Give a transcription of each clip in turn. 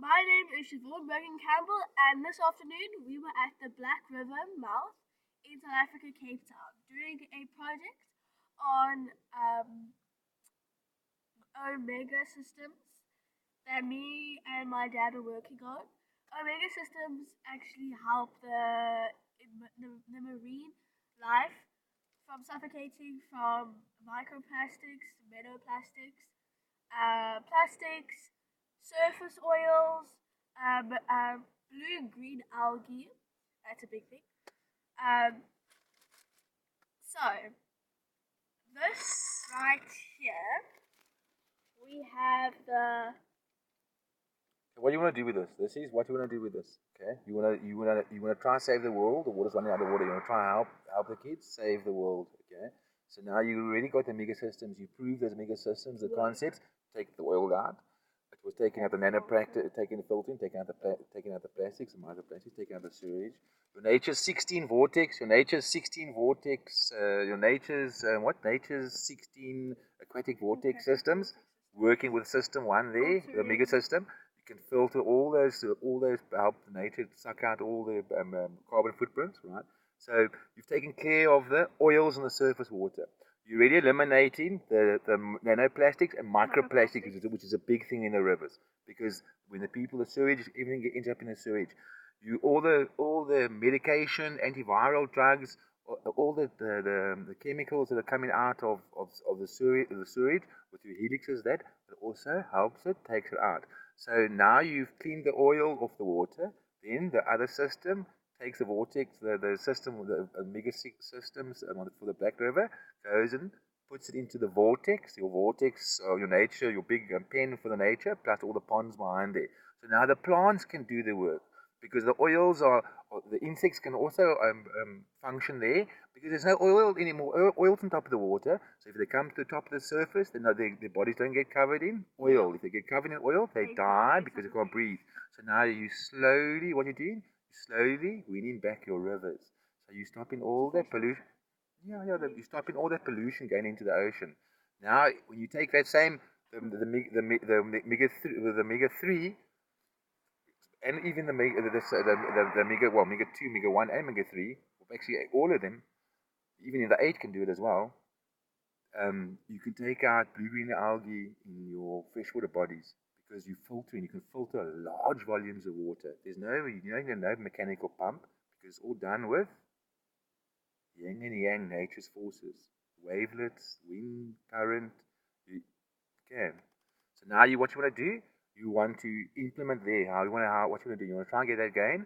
My name is Siobhan Bergen Campbell, and this afternoon we were at the Black River mouth in South Africa, Cape Town, doing a project on omega systems that me and my dad were working on. Omega systems actually help the marine life from suffocating from microplastics, microplastics, plastics, surface oils, blue and green algae. That's a big thing. Um, so this right here, we have the. What do you want to do with this? This is what you want to do with this. Okay, you wanna try and save the world. The water's running out of water. You wanna try and help the kids save the world. Okay, so now you already got the mega systems. You prove those mega systems, the concepts. Take the oil out. It was taking out the nano practice, taking the filtering, taking out the plastics, the microplastics, taking out the sewage. Your nature's 16 vortex. Your nature's 16 vortex. Your nature's what? Nature's 16 aquatic vortex systems. Working with system one there, the mega system. Can filter all those help the nature suck out all the carbon footprints, right? So you've taken care of the oils on the surface water. You're already eliminating the nanoplastics and microplastics, which is a big thing in the rivers, because when the sewage, everything ends up in the sewage. All the medication, antiviral drugs, all the chemicals that are coming out of the sewage with your helixes, that also helps it, takes it out. So now you've cleaned the oil off the water. Then the other system takes the vortex, the system, the omega systems for the Black River, goes and puts it into the vortex, your nature, your big pen for the nature, plus all the ponds behind there. So now the plants can do the work, because the oils the insects can also function there, because there's no oil anymore. Oil's on top of the water, so if they come to the top of the surface, then their bodies don't get covered in oil. If they get covered in oil, they die because they can't breathe. So now you slowly, what you're doing, slowly weaning back your rivers. So you're stopping all that pollution. You're stopping all that pollution going into the ocean. Now, when you take that same the omega 3, and even the mega 2, mega 1, and mega 3, actually all of them, even in the 8 can do it as well. You can take out blue-green algae in your freshwater bodies, because you can filter large volumes of water. You don't need no mechanical pump, because it's all done with yin and yang, nature's forces, wavelets, wind, current. Okay. So now what you want to do, you want to implement there. What you want to do? You want to try and get that going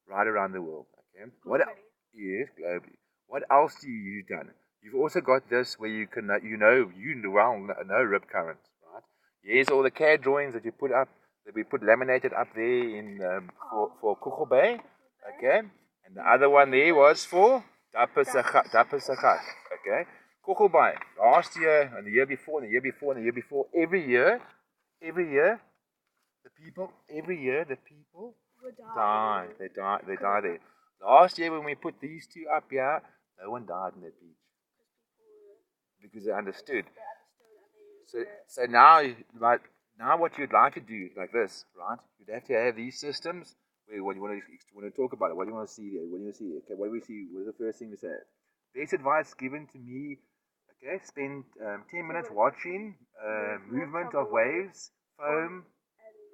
right around the world. Okay. Yes, globally. What else do you done? You've also got this where you can know rip currents, right? Here's all the CAD drawings that you put up, that we put laminated up there in for Kuchel Bay. Okay. And the other one there was for Dapper Sakhat. Okay. Kuchel Bay. Last year and the year before and the year before and the year before, every year the people die. They die there. Last year when we put these two up here, no one died in that beach, because they understood. So now what you'd like to do like this, right? You'd have to have these systems. What do you want to talk about it? What do you want to see there? What do you want to see? Okay, what do we see? What is the first thing we say? Best advice given to me. Okay, spend 10 minutes watching movement of waves, foam,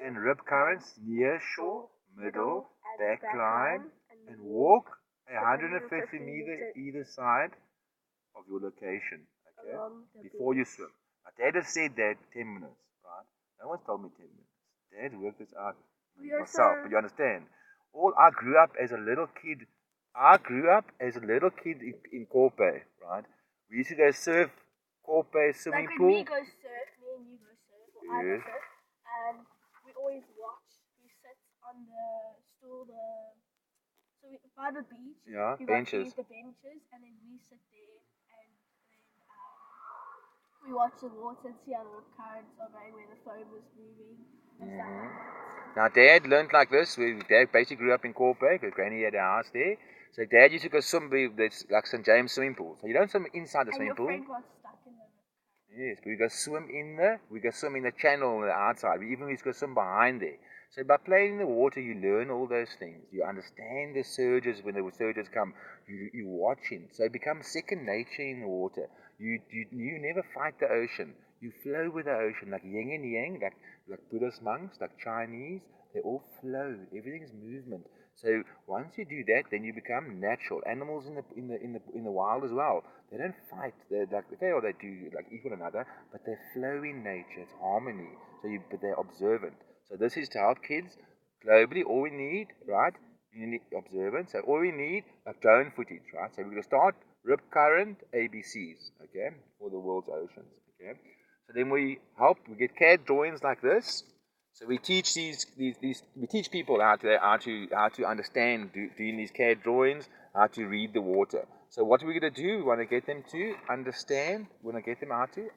and rip currents near shore, middle, back line, and walk 150 meters either side of your location. Okay, before you swim. Now, Dad has said that 10 minutes, right? No one's told me 10 minutes. Dad worked this out myself, but you understand. I grew up as a little kid. In Korpe, right? We used to go surf Korpe swimming pool. Like when we go surf, me and you go surf, or I go surf, and we always watch. We sit on the stool, by the beach. Yeah, benches. The benches, and then we sit there, and then we watch the water and see how the currents are going, where the foam is moving, and stuff like that. Now, Dad learned like this. Dad basically grew up in Korpe, because Granny had a house there. So Dad used to go swim with like St. James swimming pool. So you don't swim inside the swimming pool. And your friend got stuck in the Yes, but we go swim in the channel on the outside. We even used to go swim behind there. So by playing in the water, you learn all those things. You understand the surges when the surges come. You watching. So it becomes second nature in the water. You never fight the ocean. You flow with the ocean like yin and yang, like Buddhist monks, like Chinese. They all flow. Everything is movement. So once you do that, then you become natural. Animals in the wild as well. They don't fight. They're like okay, or they do like eat one another, but they flow in nature. It's harmony. But they're observant. So this is to help kids globally. All we need, right? You need observance. So all we need like drone footage, right? So we're gonna start rip current ABCs, okay, for the world's oceans, okay. So then we get CAD drawings like this. So we teach we teach people how to understand doing these CAD drawings, how to read the water. So what we're going to do, we want to get them to understand. We want to get them how to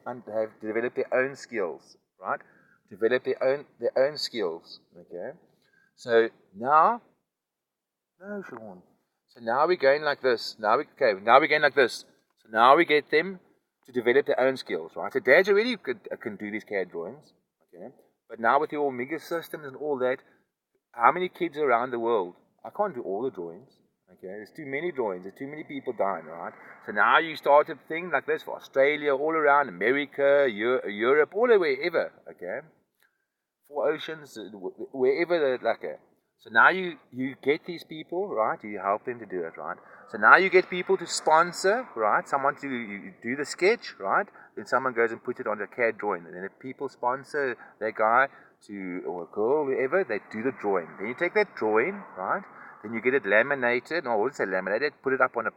develop their own skills, right? Develop their own skills. Okay. So now, no, Sean. So now we're going like this. Now we're going like this. So now we get them to develop their own skills, right? So dads already can do these CAD drawings, okay. But now with your Omega systems and all that, how many kids around the world? I can't do all the drawings. Okay, there's too many drawings. There's too many people dying, right? So now you start a thing like this for Australia, all around America, Europe, all the wherever. Okay, four oceans, wherever they're like. So now you get these people, right? You help them to do it, right? So now you get people to sponsor, right? Someone to you do the sketch, right? Then someone goes and puts it on a CAD drawing. And then if people sponsor that guy or a girl, whoever, they do the drawing. Then you take that drawing, right? Then you get it laminated. No, I wouldn't say laminated. Put it up on a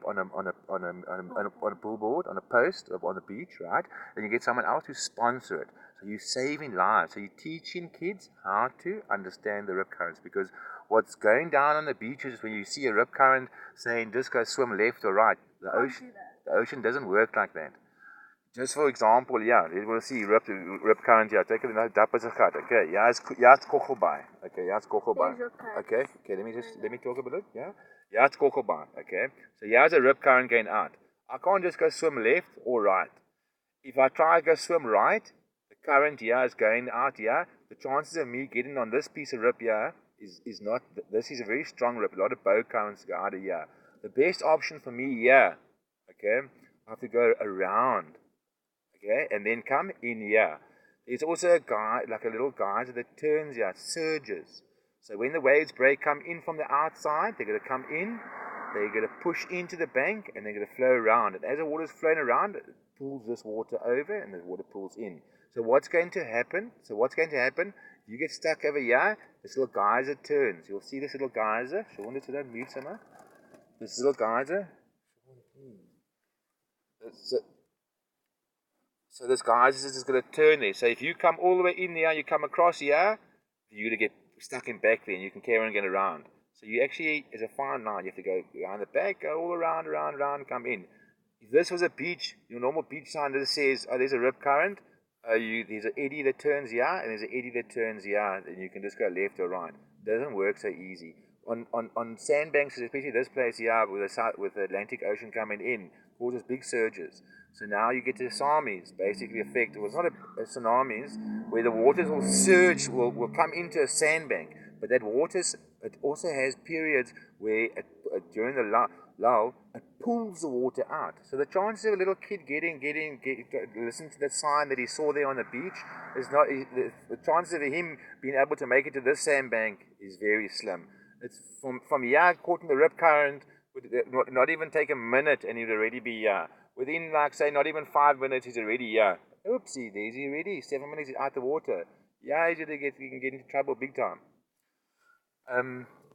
billboard, on a post, on the beach, right? Then you get someone else to sponsor it. So you're saving lives. So you're teaching kids how to understand the rip currents, because what's going down on the beaches when you see a rip current saying just go swim left or right, the ocean doesn't work like that. Just for example, yeah, you will see rip current here. Take it nou dap as 'n gat. Okay, it's Kogelbaai. Okay, it's Kogelbaai. Okay, let me talk about it. Yeah, it's Kogelbaai. Okay, so here's a rip current going out. I can't just go swim left or right. If I try to go swim right, the current here is going out here. The chances of me getting on this piece of rip here is not. This is a very strong rip. A lot of bow currents go out of here. The best option for me here, okay, I have to go around. Okay, and then come in here. There's also a guy, like a little geyser that turns here, surges. So when the waves break, come in from the outside, they're going to come in, they're going to push into the bank, and they're going to flow around. And as the water's flowing around, it pulls this water over, and the water pulls in. So what's going to happen? You get stuck over here, this little geyser turns. You'll see this little geyser. Sean, let's mute somehow. This little geyser. So this geyser is just going to turn there. So if you come all the way in there, you come across here, you're going to get stuck in back there, and you can carry on and get around. So you actually, as a fine line, you have to go behind the back, go all around, come in. If this was a beach, your normal beach sign that says, oh, there's a rip current, there's an eddy that turns here, and there's an eddy that turns here, and you can just go left or right. It doesn't work so easy. On sandbanks, especially this place here with the Atlantic Ocean coming in, causes big surges. So now you get to tsunamis, basically affect. Well, it's not a tsunamis where the waters will surge, will come into a sandbank, but that it also has periods where during the lull, it pulls the water out. So the chances of a little kid listen to that sign that he saw there on the beach is not. The chances of him being able to make it to this sandbank is very slim. It's from here caught in the rip current, would not even take a minute, and he'd already be here. Within, like, say, not even 5 minutes, he's already here. Oopsie, there's he already. 7 minutes, he's out the water. Yeah, he can get into trouble big time.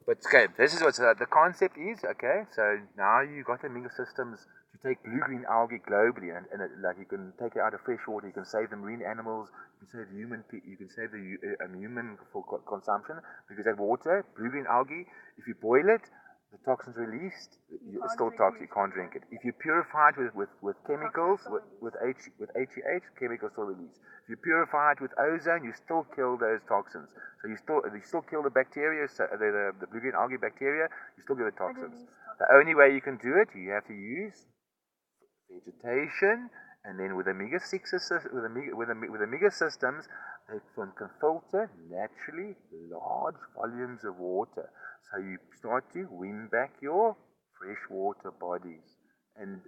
But okay, this is what the concept is. Okay, so now you got the mega systems to take blue-green algae globally, and like you can take it out of fresh water. You can save the marine animals. You can save the human for consumption, because that water, blue-green algae, if you boil it, the toxins released, it's still toxic. You can't drink it. If you purify it with chemicals, with HEH, chemicals still released. If you purify it with ozone, you still kill those toxins. So you still kill the bacteria, so the blue-green algae bacteria. You still get the toxins. The only way you can do it, you have to use vegetation And then with omega sixes, with omega systems, they can filter naturally large volumes of water. So you start to win back your freshwater bodies. And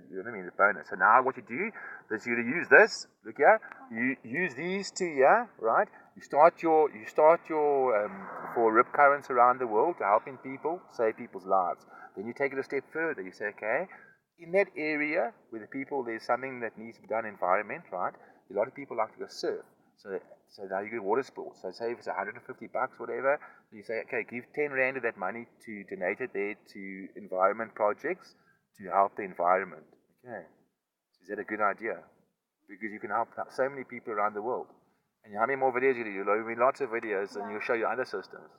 you know what I mean, the bonus. So now what you do is you use this. Look here. You use these two here, right? You start your for rip currents around the world to helping people save people's lives. Then you take it a step further. You say, okay, in that area where the people there's something that needs to be done environment, right? A lot of people like to go surf. So now you get water sports. So say if it's $150, whatever, you say, okay, give 10 rand of that money to donate it there to environment projects to help the environment. Okay. So is that a good idea? Because you can help so many people around the world. And how many more videos you do? You'll owe me lots of videos and you'll show you other systems.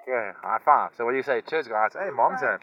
Okay, high five. So what do you say? Cheers, guys. Hey, mom's in.